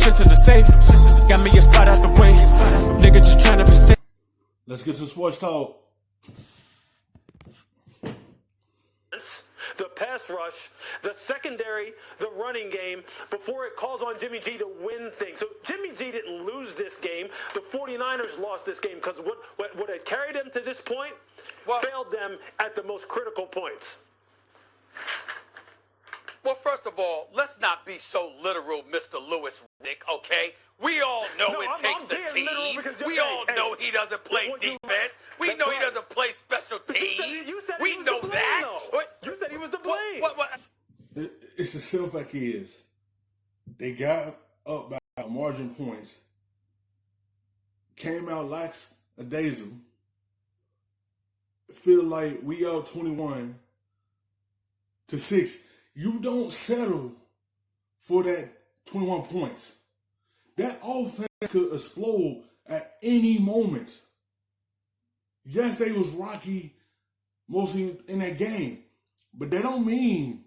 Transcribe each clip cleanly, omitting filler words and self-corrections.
shit's in the safe. Got me a spot out the way. Nigga just tryna be safe. Let's get to sports talk. The pass rush, the secondary, the running game, before it calls on Jimmy G to win things. So Jimmy G didn't lose this game. The 49ers lost this game because what had carried them to this point failed them at the most critical points. Well, first of all, let's not be so literal, Mr. Lewis, Nick, okay? We all know it takes a team. We all know he doesn't play defense. We know he doesn't play special teams. We know that. You said he was to blame. It's the simple fact is, they got up by margin points, came out lackadaisical, feel like we up 21-6. You don't settle for that 21 points. That offense could explode at any moment. Yes, they was rocky mostly in that game, but that don't mean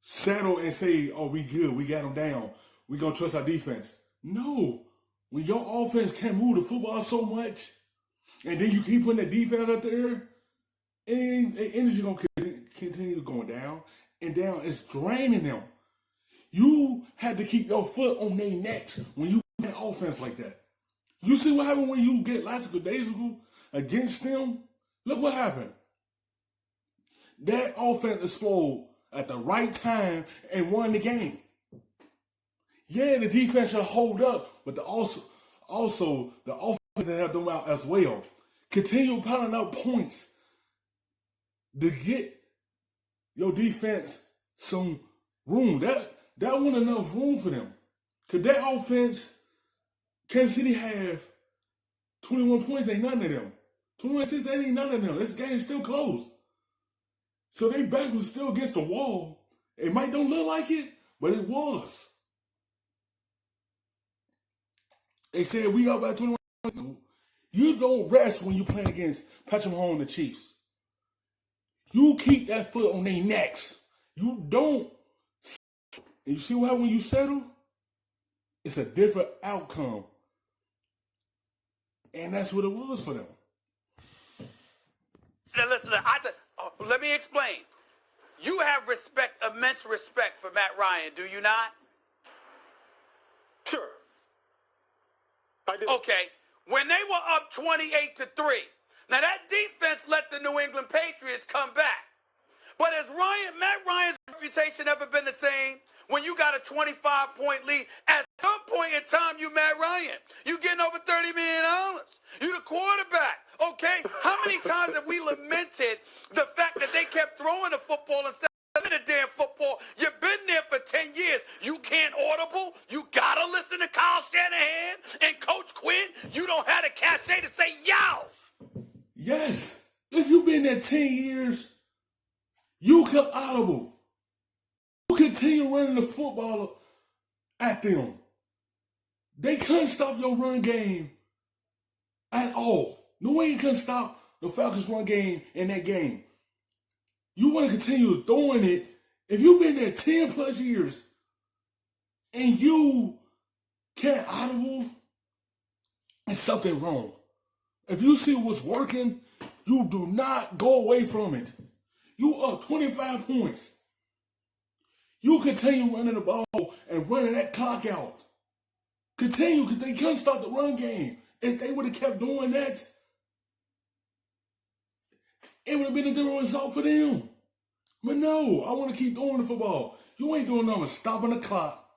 settle and say, oh, we good, we got them down, we gonna trust our defense. No, when your offense can't move the football so much, and then you keep putting the defense out there, and energy gonna continue going down and down. It's draining them. You had to keep your foot on their necks when you play offense like that. You see what happened when you get lackadaisical against them? Look what happened. That offense exploded at the right time and won the game. Yeah, the defense should hold up, but also the offense helped them out as well. Continue piling up points to get your defense some room. That wasn't enough room for them. Because that offense, Kansas City have 21 points, ain't none of them. 21-6, ain't none of them. This game's still close. So they back was still against the wall. It might don't look like it, but it was. They said we up by 21. You don't rest when you play against Patrick Mahomes and the Chiefs. You keep that foot on their necks. You don't. And you see how when you settle, it's a different outcome. And that's what it was for them. Now listen, let me explain. You have immense respect for Matt Ryan, do you not? Sure. I do. Okay. When they were up 28-3, now that defense let the New England Patriots come back. But has Matt Ryan's reputation ever been the same? When you got a 25-point lead, at some point in time, you Matt Ryan. You getting over $30 million. You the quarterback, okay? How many times have we lamented the fact that they kept throwing the football instead of the damn football? You've been there for 10 years. You can't audible. You got to listen to Kyle Shanahan and Coach Quinn. You don't have the cachet to say, yow. Yes. If you've been there 10 years, you can audible. You continue running the football at them. They couldn't stop your run game at all. No way you couldn't stop the Falcons' run game in that game. You want to continue throwing it. If you've been there 10 plus years and you can't audible, there's something wrong. If you see what's working, you do not go away from it. You up 25 points. You continue running the ball and running that clock out. Continue, because they couldn't stop the run game. If they would have kept doing that, it would have been a different result for them. But no, I want to keep throwing the football. You ain't doing nothing but stopping the clock.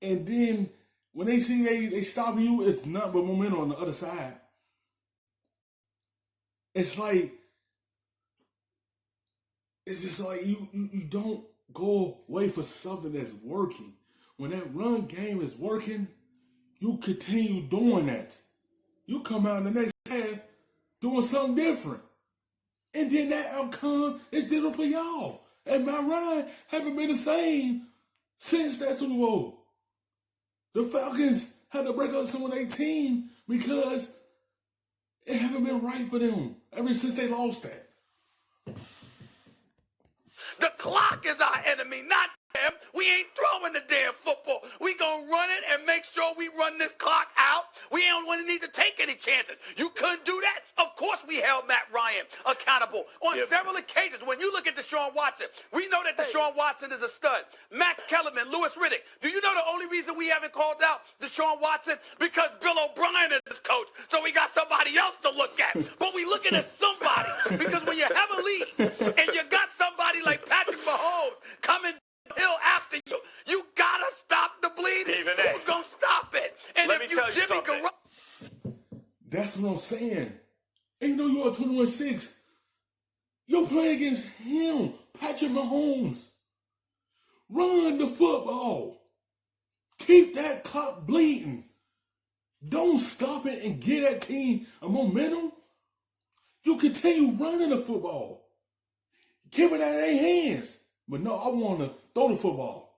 And then when they see they stopping you, it's nothing but momentum on the other side. It's like, it's just like you don't go away for something that's working. When that run game is working, you continue doing that. You come out in the next half doing something different. And then that outcome is different for y'all. And Matt Ryan haven't been the same since that Super Bowl. The Falcons had to break up some of their team because it haven't been right for them ever since they lost that. The clock is our enemy, not them. We ain't throwing the damn need to take any chances. You couldn't do that. Of course we held Matt Ryan accountable on several occasions. When you look at Deshaun Watson, we know that Deshaun Watson is a stud. Max Kellerman, Lewis Riddick. Do you know the only reason we haven't called out Deshaun Watson? Because Bill O'Brien is his coach, so we got somebody else to look at. But we looking at somebody because when you have a lead and you got somebody like Patrick Mahomes coming hill after you, you gotta stop the bleeding. Who's gonna stop it? And Let if me you tell you Jimmy something. Garoppolo, That's what I'm saying. Even though you're 21-6, you're playing against him, Patrick Mahomes. Run the football. Keep that clock bleeding. Don't stop it and give that team a momentum. You continue running the football. Keep it out of their hands. But no, I want to throw the football.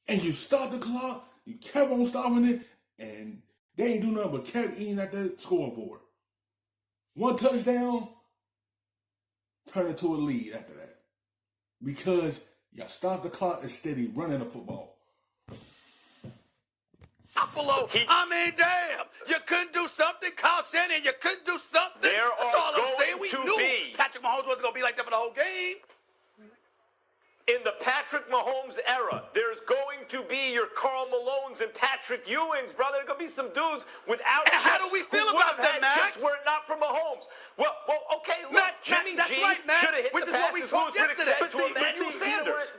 And you stop the clock, you kept on stopping it, and they ain't do nothing but kept eating at the scoreboard. One touchdown, turn it to a lead after that. Because y'all stopped the clock instead of running the football. I mean, damn, you couldn't do something, Kyle Shanahan, you couldn't do something. There That's all are I'm saying. going We to knew be- Patrick Mahomes wasn't going to be like that for the whole game. In the Patrick Mahomes era, there's going to be your Karl Malones and Patrick Ewings, brother. There's going to be some dudes without And how chips do we feel who about would have them, had Max? chips were it not for Mahomes. Well, okay, look, Max, Jimmy that's G right, Max, should have hit which the is what we passes talked Louis Riddick yesterday. said to Emmanuel Sanders.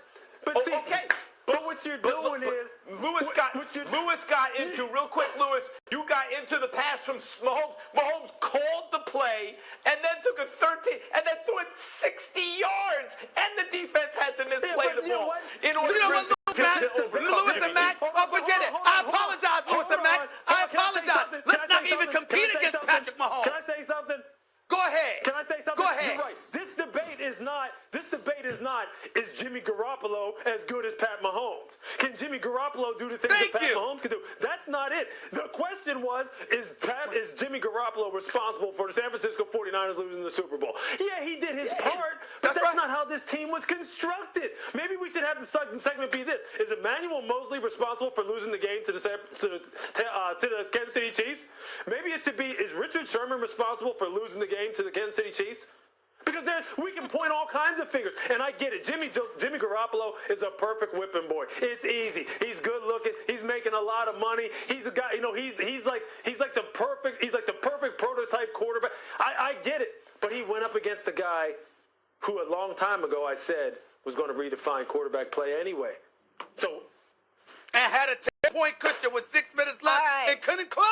But see, okay. But what you're doing is Lewis got into real quick. Lewis, you got into the pass from Mahomes. Mahomes called the play and then took a 13 and then threw it 60 yards, and the defense had to misplay the ball in order Lewis and Max, forget it. I apologize, Lewis and Max. I apologize. Let's not even compete against Patrick Mahomes. Can I say something? Go ahead. Can I say something? Go ahead. You're right. This debate is not, is Jimmy Garoppolo as good as Pat Mahomes? Can Jimmy Garoppolo do the things that Pat Mahomes can do? That's not it. The question was, is Jimmy Garoppolo responsible for the San Francisco 49ers losing the Super Bowl? Yeah, he did his part, but that's not how this team was constructed. Maybe we should have the segment be this. Is Emmanuel Mosley responsible for losing the game to the Kansas City Chiefs? Maybe it should be, is Richard Sherman responsible for losing the game to the Kansas City Chiefs? Because we can point all kinds of fingers, and I get it. Jimmy Garoppolo is a perfect whipping boy. It's easy. He's good looking. He's making a lot of money. He's a guy. He's like the perfect prototype quarterback. I get it, but he went up against a guy who a long time ago I said was going to redefine quarterback play anyway. So. And had a 10-point cushion with 6 minutes left and couldn't close.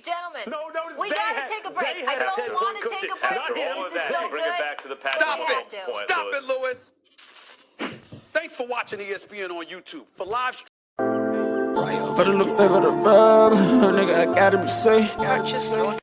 Gentlemen, No, we got to take a break. I don't want to take a break. After all This of is that, so bring good. it back to the Patrick Stop Mahomes it. point, Stop Lewis. it, Lewis. Thanks for watching ESPN on YouTube. For live stream. For the look, baby, the rub, nigga, I gotta be safe.